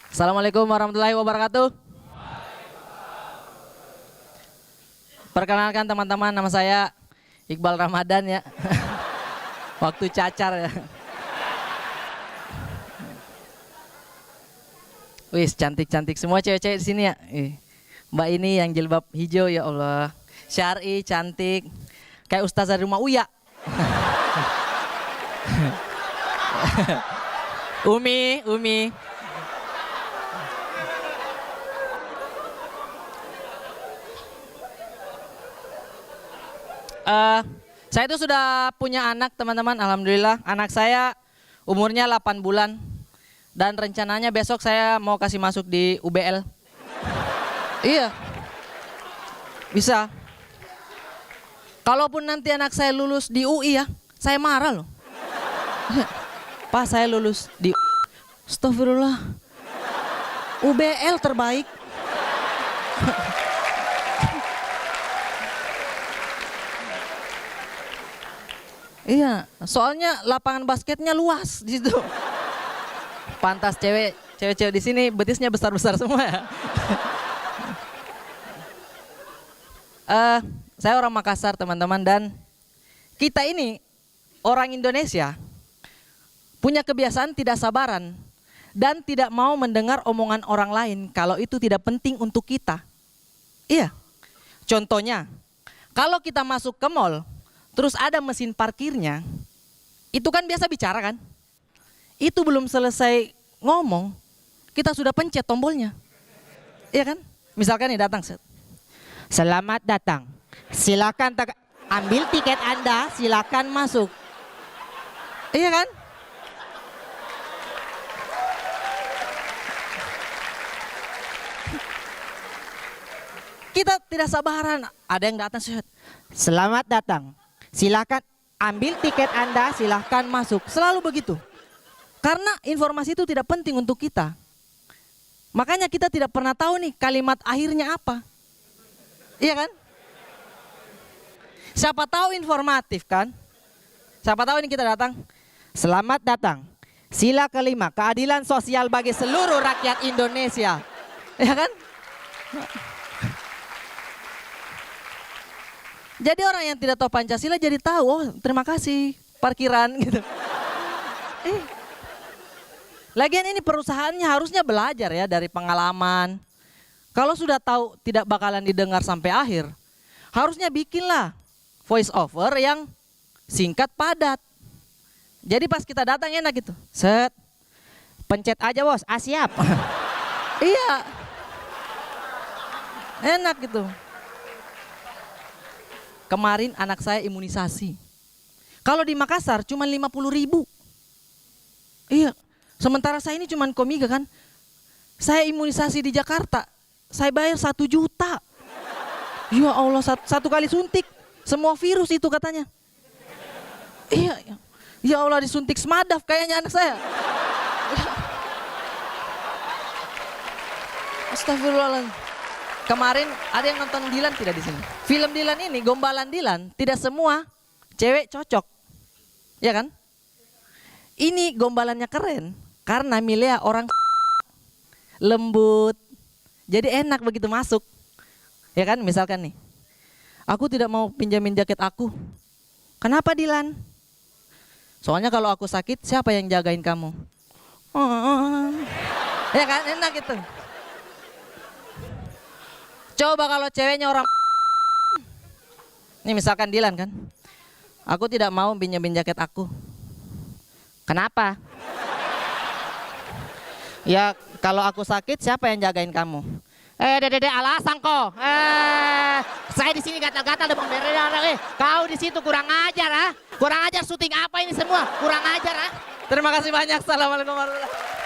Assalamualaikum warahmatullahi wabarakatuh. Perkenalkan teman-teman, nama saya Iqbal Ramadan ya. Waktu cacar ya. Wis, cantik-cantik semua cewek-cewek di sini ya. Mbak ini yang jilbab hijau, ya Allah. Syari cantik. Kayak ustazah di rumah Uya. Umi. Saya itu sudah punya anak teman-teman, alhamdulillah. Anak saya umurnya 8 bulan. Dan rencananya besok saya mau kasih masuk di UBL. Iya. Bisa. Kalaupun nanti anak saya lulus di UI ya, saya marah loh. Pak, saya lulus di Astagfirullah. UBL terbaik. Iya, soalnya lapangan basketnya luas di situ. Pantas cewek-cewek di sini betisnya besar-besar semua ya. Saya orang Makassar teman-teman, dan kita ini orang Indonesia punya kebiasaan tidak sabaran dan tidak mau mendengar omongan orang lain kalau itu tidak penting untuk kita. Iya, contohnya kalau kita masuk ke mall terus ada mesin parkirnya, itu kan biasa bicara kan? Itu belum selesai ngomong, kita sudah pencet tombolnya. Iya kan? Misalkan nih datang, selamat datang, silakan ambil tiket Anda, silakan masuk. Iya kan? Kita tidak sabaran, ada yang datang, selamat datang, silakan ambil tiket Anda, silakan masuk. Selalu begitu. Karena informasi itu tidak penting untuk kita. Makanya kita tidak pernah tahu nih kalimat akhirnya apa. Iya kan? Siapa tahu informatif kan? Siapa tahu ini kita datang, selamat datang, sila kelima, keadilan sosial bagi seluruh rakyat Indonesia. Ya kan? Jadi orang yang tidak tahu Pancasila jadi tahu, oh terima kasih parkiran gitu. Lagian ini perusahaannya harusnya belajar ya dari pengalaman. Kalau sudah tahu tidak bakalan didengar sampai akhir, harusnya bikinlah voice over yang singkat padat. Jadi pas kita datang enak gitu. Set. Pencet aja bos, siap. Iya. Enak gitu. Kemarin anak saya imunisasi. Kalau di Makassar cuma 50.000. Iya. Sementara saya ini cuma Komiga kan. Saya imunisasi di Jakarta, saya bayar 1 juta. Ya Allah, satu kali suntik semua virus itu katanya. Iya. Ya Allah, disuntik Smadaf kayaknya anak saya. Astagfirullahaladzim. Kemarin ada yang nonton Dilan tidak di sini? Film Dilan ini, Gombalan Dilan, tidak semua cewek cocok. Ya kan? Ini gombalannya keren karena milih orang lembut. Jadi enak begitu masuk. Ya kan? Misalkan nih, aku tidak mau pinjamin jaket aku. Kenapa Dilan? Soalnya kalau aku sakit, siapa yang jagain kamu? Ya kan? Enak gitu. Coba kalau ceweknya orang, ini misalkan Dilan kan, aku tidak mau pinjamin jaket aku. Kenapa? Ya kalau aku sakit siapa yang jagain kamu? Dede alasan kok. Saya di sini gatal-gatal demam berdarah. Kau di situ kurang ajar ah. Kurang ajar, syuting apa ini semua? Kurang ajar ah. Terima kasih banyak. Assalamualaikum warahmatullahi wabarakatuh.